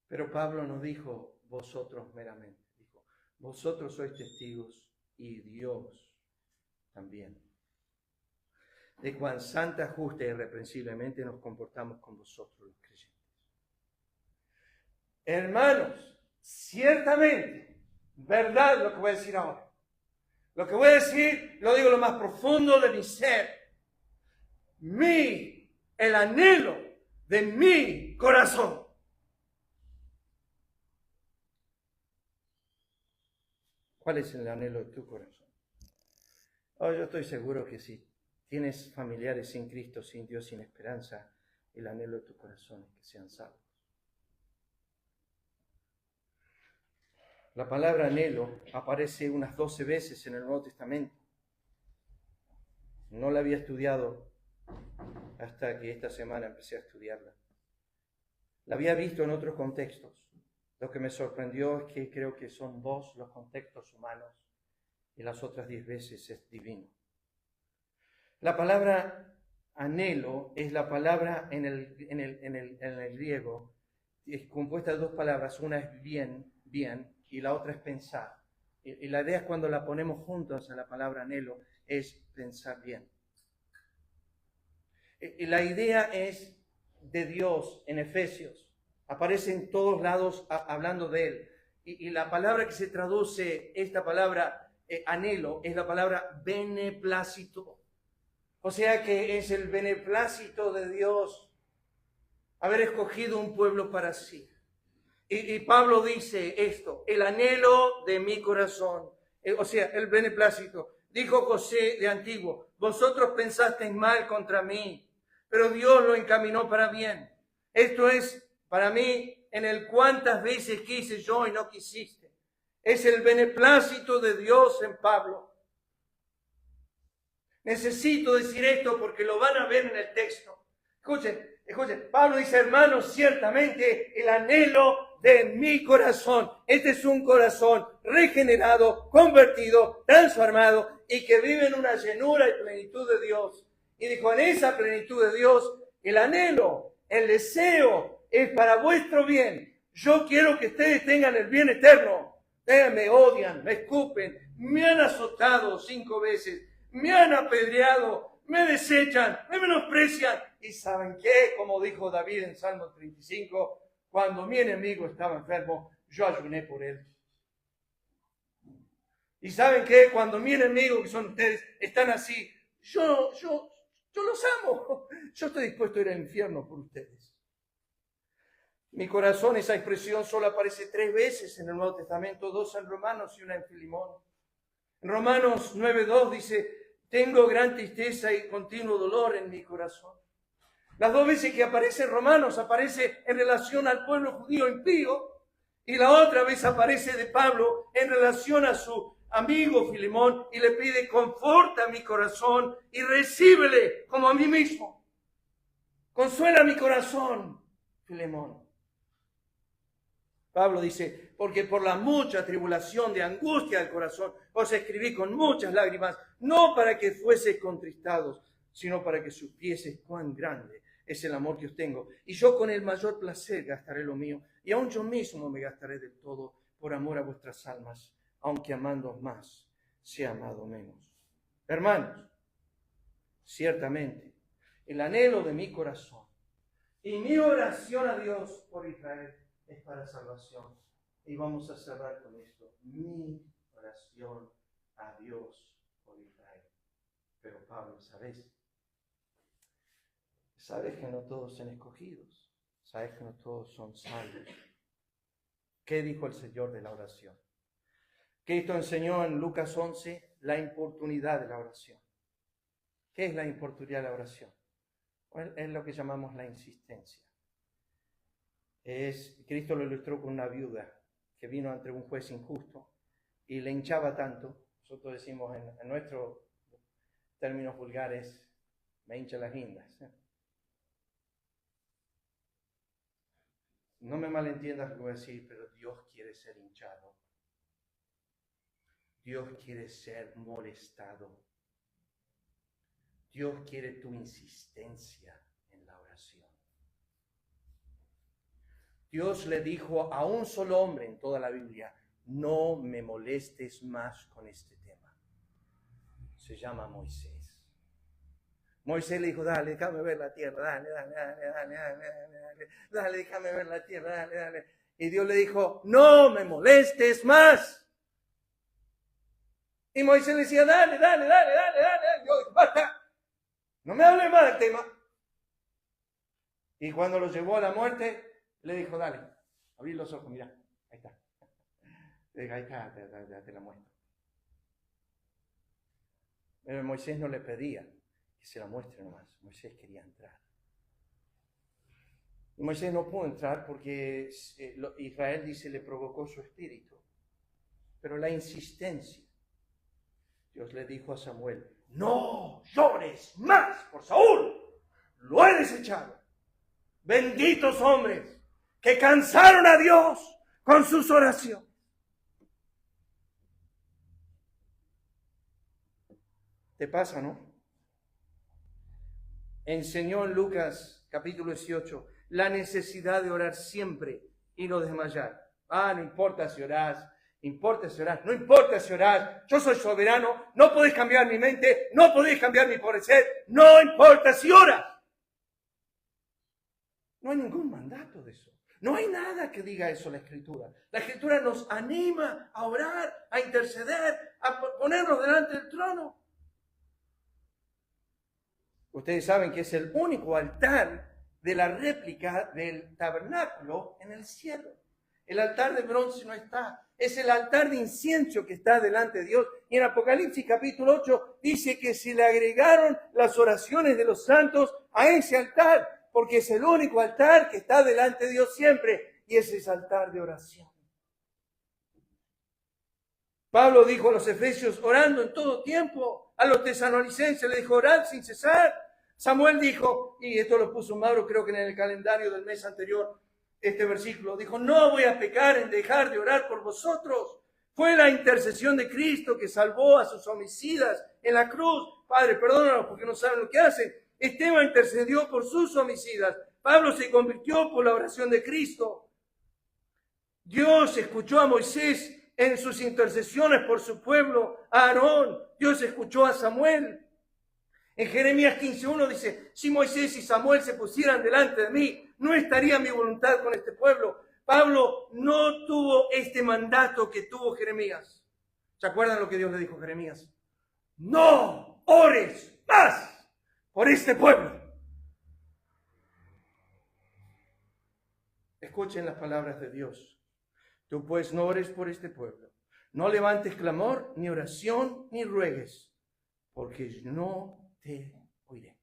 Pero Pablo no dijo vosotros meramente. Dijo, vosotros sois testigos y Dios también. De cuán santa, justa y irreprensiblemente nos comportamos con vosotros los creyentes. Hermanos, ciertamente, verdad lo que voy a decir ahora. Lo que voy a decir, lo digo lo más profundo de mi ser. El anhelo de mi corazón. ¿Cuál es el anhelo de tu corazón? Oh, yo estoy seguro que si tienes familiares sin Cristo, sin Dios, sin esperanza, el anhelo de tu corazón es que sean salvos. La palabra anhelo aparece unas 12 veces en el Nuevo Testamento. No la había estudiado hasta que esta semana empecé a estudiarla. La había visto en otros contextos. Lo que me sorprendió es que creo que son 2 los contextos humanos y las otras 10 veces es divino. La palabra anhelo es la palabra en el griego, es compuesta de 2 palabras. Una es bien, y la otra es pensar. Y la idea es cuando la ponemos juntos a la palabra anhelo, es pensar bien. Y la idea es de Dios en Efesios. Aparece en todos lados hablando de Él. Y la palabra que se traduce, esta palabra anhelo, es la palabra beneplácito. O sea que es el beneplácito de Dios haber escogido un pueblo para sí. Y Pablo dice esto, el anhelo de mi corazón, o sea, el beneplácito. Dijo José de antiguo, vosotros pensasteis mal contra mí, pero Dios lo encaminó para bien. Esto es para mí en el cuántas veces quise yo y no quisiste. Es el beneplácito de Dios en Pablo. Necesito decir esto porque lo van a ver en el texto. Escuchen, Pablo dice, hermanos, ciertamente el anhelo de mi corazón. Este es un corazón regenerado, convertido, transformado y que vive en una llenura y plenitud de Dios. Y dijo, en esa plenitud de Dios, el anhelo, el deseo es para vuestro bien. Yo quiero que ustedes tengan el bien eterno. Me odian, me escupen, me han azotado 5 veces, me han apedreado, me desechan, me menosprecian. ¿Y saben qué? Como dijo David en Salmo 35, cuando mi enemigo estaba enfermo, yo ayuné por él. ¿Y saben qué? Cuando mi enemigo, que son ustedes, están así, yo los amo. Yo estoy dispuesto a ir al infierno por ustedes. Mi corazón, esa expresión solo aparece 3 veces en el Nuevo Testamento, 2 en Romanos y 1 en Filemón. En Romanos 9:2 dice, tengo gran tristeza y continuo dolor en mi corazón. Las 2 veces que aparece en Romanos, aparece en relación al pueblo judío impío, y la otra vez aparece de Pablo en relación a su amigo Filemón, y le pide, conforta mi corazón y recíbele como a mí mismo. Consuela mi corazón, Filemón. Pablo dice, porque por la mucha tribulación de angustia del corazón os escribí con muchas lágrimas, no para que fueseis contristados, sino para que supieseis cuán grande es el amor que os tengo. Y yo con el mayor placer gastaré lo mío, y aun yo mismo me gastaré del todo por amor a vuestras almas, aunque amándoos más, sea amado menos. Hermanos, ciertamente, el anhelo de mi corazón y mi oración a Dios por Israel es para salvación. Y vamos a cerrar con esto. Mi oración a Dios por Israel. Pero Pablo, ¿sabes que no todos son escogidos? ¿Sabes que no todos son salvos? ¿Qué dijo el Señor de la oración? Cristo enseñó en Lucas 11 la importunidad de la oración. ¿Qué es la importunidad de la oración? Es lo que llamamos la insistencia. Cristo lo ilustró con una viuda que vino ante un juez injusto y le hinchaba tanto, nosotros decimos en nuestros términos vulgares, me hincha las guindas. No me malentiendas lo que voy a decir, pero Dios quiere ser hinchado. Dios quiere ser molestado. Dios quiere tu insistencia en la oración. Dios le dijo a un solo hombre en toda la Biblia, no me molestes más con este tema. Se llama Moisés. Moisés le dijo, dale, déjame ver la tierra, dale, déjame ver la tierra, dale. Y Dios le dijo, no me molestes más. Y Moisés le decía, dale. Yo, basta, no me hable más del tema. Y cuando lo llevó a la muerte, le dijo, dale, abrí los ojos, mira, ahí está. Ahí está, te la muestro. Pero Moisés no le pedía que se la muestre nomás. Moisés quería entrar. Y Moisés no pudo entrar porque Israel, dice, le provocó su espíritu. Pero la insistencia, Dios le dijo a Samuel, no llores más por Saúl, lo he desechado. Benditos hombres que cansaron a Dios con sus oraciones. ¿Te pasa, no? Enseñó en Lucas capítulo 18 la necesidad de orar siempre y no desmayar. No importa si orás, no importa si orás, yo soy soberano, no podés cambiar mi mente, no podés cambiar mi parecer, no importa si oras. No hay ningún mandato de eso. No hay nada que diga eso la Escritura. La Escritura nos anima a orar, a interceder, a ponernos delante del trono. Ustedes saben que es el único altar de la réplica del tabernáculo en el cielo. El altar de bronce no está. Es el altar de incienso que está delante de Dios. Y en Apocalipsis capítulo 8 dice que se le agregaron las oraciones de los santos a ese altar, porque es el único altar que está delante de Dios siempre, y ese es altar de oración. Pablo dijo a los efesios, orando en todo tiempo. A los tesalonicenses le dijo, orad sin cesar. Samuel dijo, y esto lo puso Mauro, creo que en el calendario del mes anterior, este versículo, dijo, no voy a pecar en dejar de orar por vosotros. Fue la intercesión de Cristo que salvó a sus homicidas en la cruz. Padre, perdónanos porque no saben lo que hacen. Esteban intercedió por sus homicidas. Pablo se convirtió por la oración de Cristo. Dios escuchó a Moisés en sus intercesiones por su pueblo, a Aarón. Dios escuchó a Samuel. En Jeremías 15:1 dice, si Moisés y Samuel se pusieran delante de mí, no estaría mi voluntad con este pueblo. Pablo no tuvo este mandato que tuvo Jeremías. ¿Se acuerdan lo que Dios le dijo a Jeremías? No ores más por este pueblo. Escuchen las palabras de Dios. Tú pues no ores por este pueblo. No levantes clamor, ni oración, ni ruegues, porque no te oiré.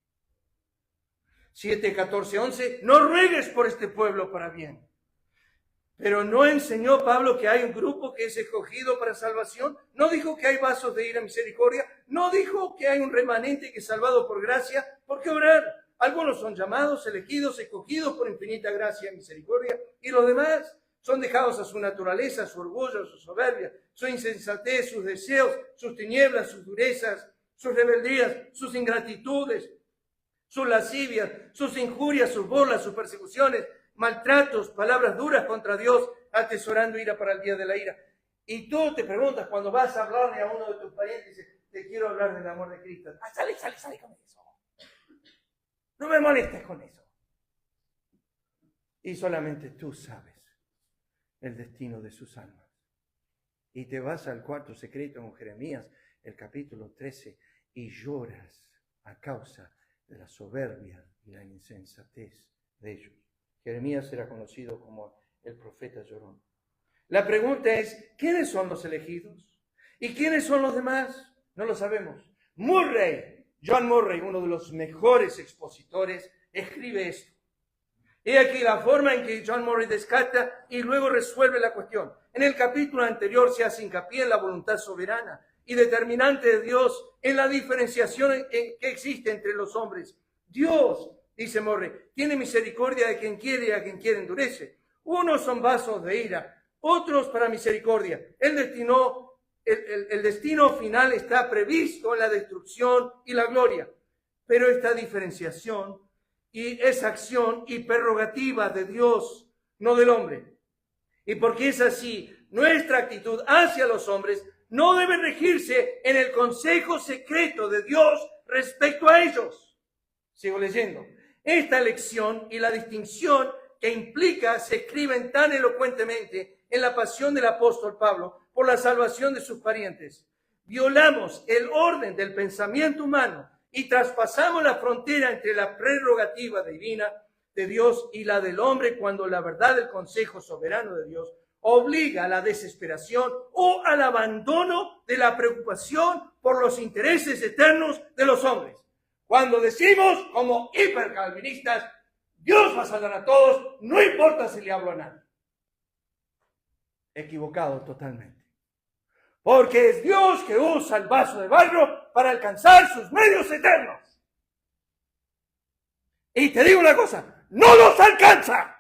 7, 14, 11. No ruegues por este pueblo para bien. Pero no enseñó Pablo que hay un grupo que es escogido para salvación. No dijo que hay vasos de ira misericordia. No dijo que hay un remanente que es salvado por gracia. ¿Por qué orar? Algunos son llamados, elegidos, escogidos por infinita gracia y misericordia. Y los demás son dejados a su naturaleza, a su orgullo, a su soberbia, su insensatez, sus deseos, sus tinieblas, sus durezas, sus rebeldías, sus ingratitudes, sus lascivias, sus injurias, sus burlas, sus persecuciones, maltratos, palabras duras contra Dios, atesorando ira para el día de la ira. Y tú te preguntas cuando vas a hablarle a uno de tus parientes, dices, te quiero hablar del amor de Cristo. Sale con eso. No me molestes con eso. Y solamente tú sabes el destino de sus almas. Y te vas al cuarto secreto en Jeremías, el capítulo 13, y lloras a causa de la soberbia y la insensatez de ellos. Jeremías era conocido como el profeta llorón. La pregunta es, ¿quiénes son los elegidos? ¿Y quiénes son los demás? No lo sabemos. John Murray, uno de los mejores expositores, escribe esto. He aquí la forma en que John Murray descarta y luego resuelve la cuestión. En el capítulo anterior se hace hincapié en la voluntad soberana y determinante de Dios, en la diferenciación que existe entre los hombres. Dios, dice Murray, tiene misericordia de quien quiere y a quien quiere endurece. Unos son vasos de ira, otros para misericordia. El destino final está previsto en la destrucción y la gloria. Pero esta diferenciación y esa acción y prerrogativa de Dios, no del hombre. Y porque es así, nuestra actitud hacia los hombres no debe regirse en el consejo secreto de Dios respecto a ellos. Sigo leyendo. Esta elección y la distinción que implica se escriben tan elocuentemente en la pasión del apóstol Pablo por la salvación de sus parientes. Violamos el orden del pensamiento humano y traspasamos la frontera entre la prerrogativa divina de Dios y la del hombre cuando la verdad del consejo soberano de Dios obliga a la desesperación o al abandono de la preocupación por los intereses eternos de los hombres. Cuando decimos, como hipercalvinistas, Dios va a salvar a todos, no importa si le hablo a nadie. Equivocado totalmente. Porque es Dios que usa el vaso de barro para alcanzar sus medios eternos. Y te digo una cosa, no los alcanza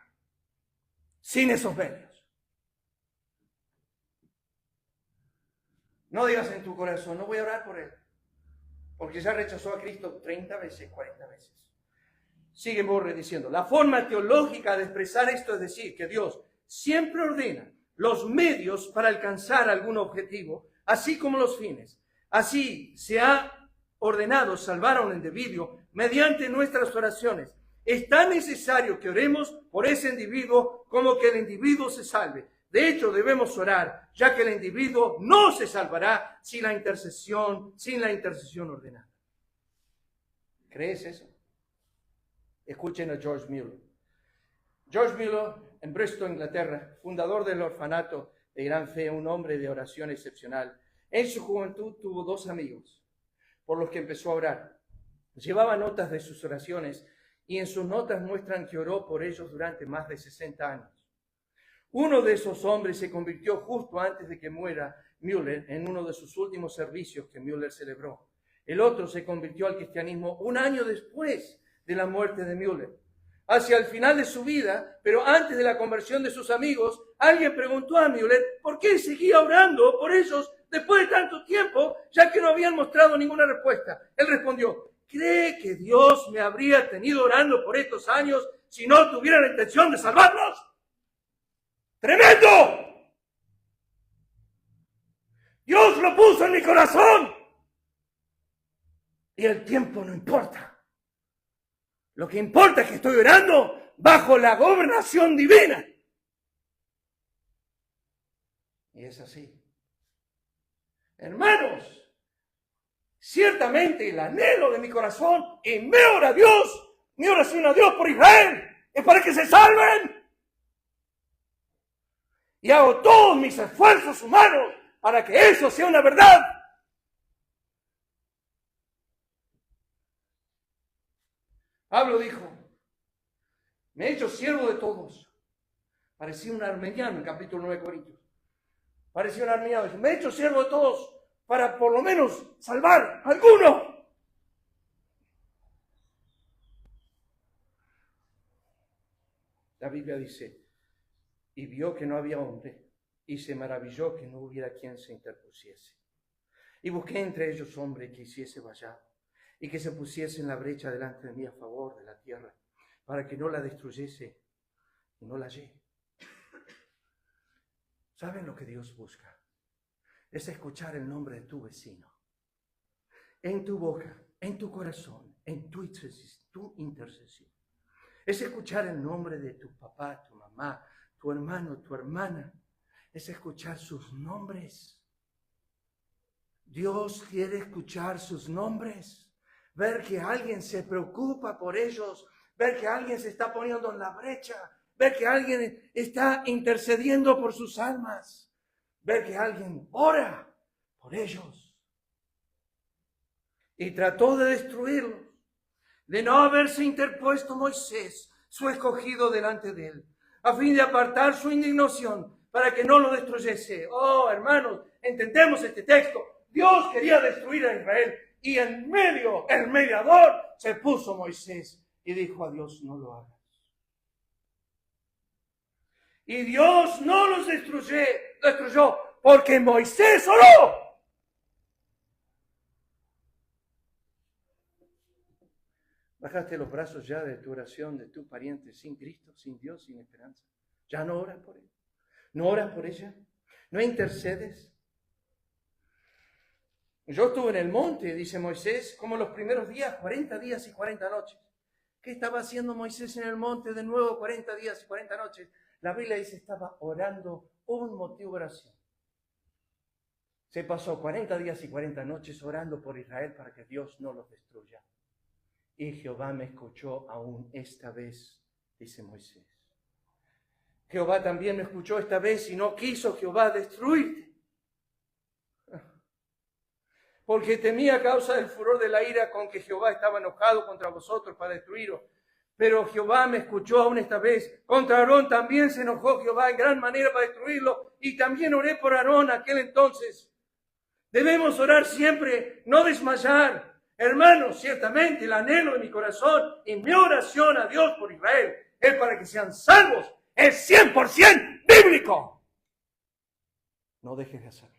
sin esos medios. No digas en tu corazón, no voy a orar por él, porque ya rechazó a Cristo 30 veces, 40 veces. Sigue Borre diciendo, la forma teológica de expresar esto es decir que Dios siempre ordena los medios para alcanzar algún objetivo, así como los fines. Así se ha ordenado salvar a un individuo mediante nuestras oraciones. Es tan necesario que oremos por ese individuo como que el individuo se salve. De hecho, debemos orar, ya que el individuo no se salvará sin la intercesión ordenada. ¿Crees eso? Escuchen a George Mueller. George Mueller, en Bristol, Inglaterra, fundador del orfanato de Gran Fe, un hombre de oración excepcional. En su juventud tuvo 2 amigos, por los que empezó a orar. Llevaba notas de sus oraciones y en sus notas muestran que oró por ellos durante más de 60 años. Uno de esos hombres se convirtió justo antes de que muera Mueller en uno de sus últimos servicios que Mueller celebró. El otro se convirtió al cristianismo un año después de la muerte de Mueller. Hacia el final de su vida, pero antes de la conversión de sus amigos, alguien preguntó a Mueller por qué seguía orando por ellos después de tanto tiempo, ya que no habían mostrado ninguna respuesta. Él respondió, ¿cree que Dios me habría tenido orando por estos años si no tuviera la intención de salvarlos? ¡Tremendo! Dios lo puso en mi corazón. Y el tiempo no importa. Lo que importa es que estoy orando bajo la gobernación divina. Y es así. Hermanos, ciertamente el anhelo de mi corazón y mi oración a Dios por Israel, es para que se salven. Y hago todos mis esfuerzos humanos para que eso sea una verdad. Pablo dijo, me he hecho siervo de todos. Parecía un armeniano en capítulo 9 de Corintios. Parecía un armeniano. Dijo, me he hecho siervo de todos para por lo menos salvar a alguno. La Biblia dice, y vio que no había hombre, y se maravilló que no hubiera quien se interpusiese. Y busqué entre ellos hombre que hiciese vallado, y que se pusiese en la brecha delante de mí a favor de la tierra, para que no la destruyese y no la hallé. ¿Saben lo que Dios busca? Es escuchar el nombre de tu vecino, en tu boca, en tu corazón, en tu intercesión. Es escuchar el nombre de tu papá, tu mamá, tu hermano, tu hermana. Es escuchar sus nombres. Dios quiere escuchar sus nombres. Ver que alguien se preocupa por ellos, ver que alguien se está poniendo en la brecha, ver que alguien está intercediendo por sus almas, ver que alguien ora por ellos. Y trató de destruirlos, de no haberse interpuesto Moisés, su escogido, delante de él, a fin de apartar su indignación para que no lo destruyese. Oh, hermanos, entendemos este texto. Dios quería destruir a Israel. Y en medio, el mediador, se puso Moisés y dijo a Dios, no lo hagas. Y Dios no los destruyó porque Moisés oró. Bajaste los brazos ya de tu oración, de tu pariente sin Cristo, sin Dios, sin esperanza. Ya no oras por él. No oras por ella. No intercedes. Yo estuve en el monte, dice Moisés, como los primeros días, 40 días y 40 noches. ¿Qué estaba haciendo Moisés en el monte de nuevo 40 días y 40 noches? La Biblia dice estaba orando un motivo de oración. Se pasó 40 días y 40 noches orando por Israel para que Dios no los destruya. Y Jehová me escuchó aún esta vez, dice Moisés. Jehová también me escuchó esta vez y no quiso Jehová destruirte. Porque temía a causa del furor de la ira con que Jehová estaba enojado contra vosotros para destruiros. Pero Jehová me escuchó aún esta vez. Contra Aarón también se enojó Jehová en gran manera para destruirlo. Y también oré por Aarón aquel entonces. Debemos orar siempre, no desmayar. Hermanos, ciertamente el anhelo de mi corazón y mi oración a Dios por Israel es para que sean salvos. Es 100% bíblico. No dejes de hacerlo.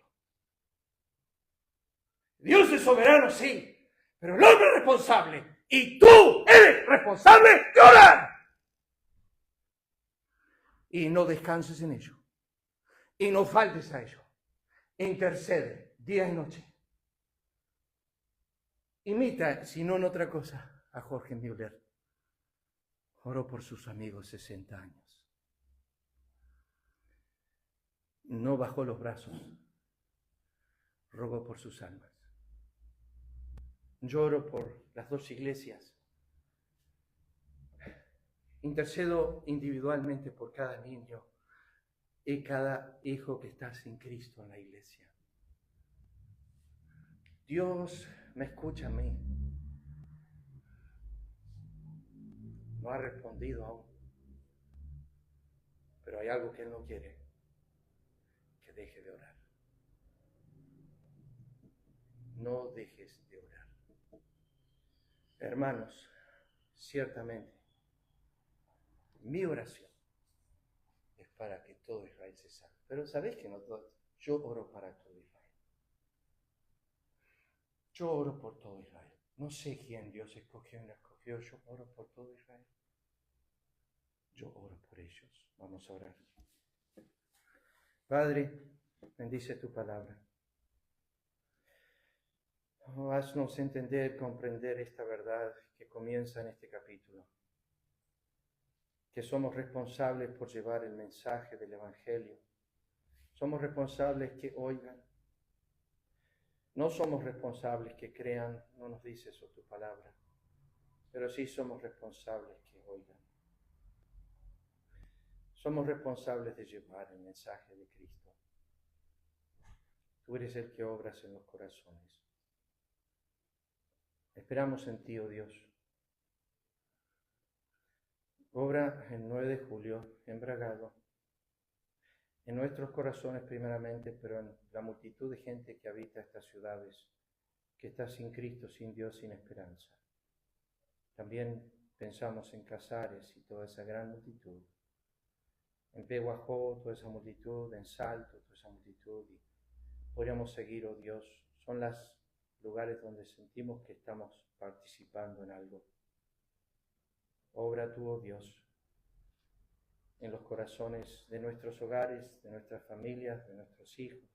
Dios es soberano, sí, pero el hombre es responsable y tú eres responsable de orar. Y no descanses en ello. Y no faltes a ello. Intercede día y noche. Imita, si no en otra cosa, a Jorge Müller. Oró por sus amigos 60 años. No bajó los brazos. Rogó por sus almas. Lloro por las dos iglesias. Intercedo individualmente por cada niño y cada hijo que está sin Cristo en la iglesia. Dios me escucha a mí. No ha respondido aún. Pero hay algo que Él no quiere. Que deje de orar. No dejes de orar. Hermanos, ciertamente, mi oración es para que todo Israel se salve. Pero ¿sabéis que no todo? Yo oro para todo Israel. Yo oro por todo Israel. No sé quién Dios escogió y no escogió. Yo oro por todo Israel. Yo oro por ellos. Vamos a orar. Padre, bendice tu palabra. Haznos entender, comprender esta verdad que comienza en este capítulo. Que somos responsables por llevar el mensaje del Evangelio. Somos responsables que oigan. No somos responsables que crean, no nos dice eso tu palabra. Pero sí somos responsables que oigan. Somos responsables de llevar el mensaje de Cristo. Tú eres el que obras en los corazones. Esperamos en ti, oh Dios. Obra el 9 de julio en Bragado, en nuestros corazones primeramente, pero en la multitud de gente que habita estas ciudades, que está sin Cristo, sin Dios, sin esperanza. También pensamos en Casares y toda esa gran multitud, en Pehuajó, toda esa multitud, en Salto, toda esa multitud, y podríamos seguir, oh Dios, son los lugares donde sentimos que estamos participando en algo. Obra tú, oh Dios, en los corazones de nuestros hogares, de nuestras familias, de nuestros hijos,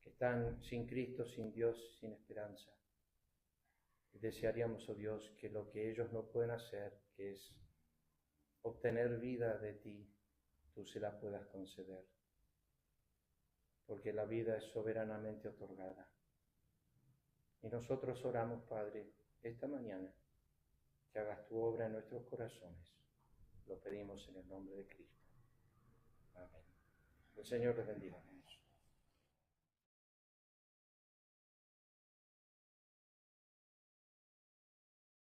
que están sin Cristo, sin Dios, sin esperanza. Y desearíamos, oh Dios, que lo que ellos no pueden hacer, que es obtener vida de ti, tú se la puedas conceder. Porque la vida es soberanamente otorgada. Y nosotros oramos, Padre, esta mañana, que hagas tu obra en nuestros corazones. Lo pedimos en el nombre de Cristo. Amén. El Señor les bendiga.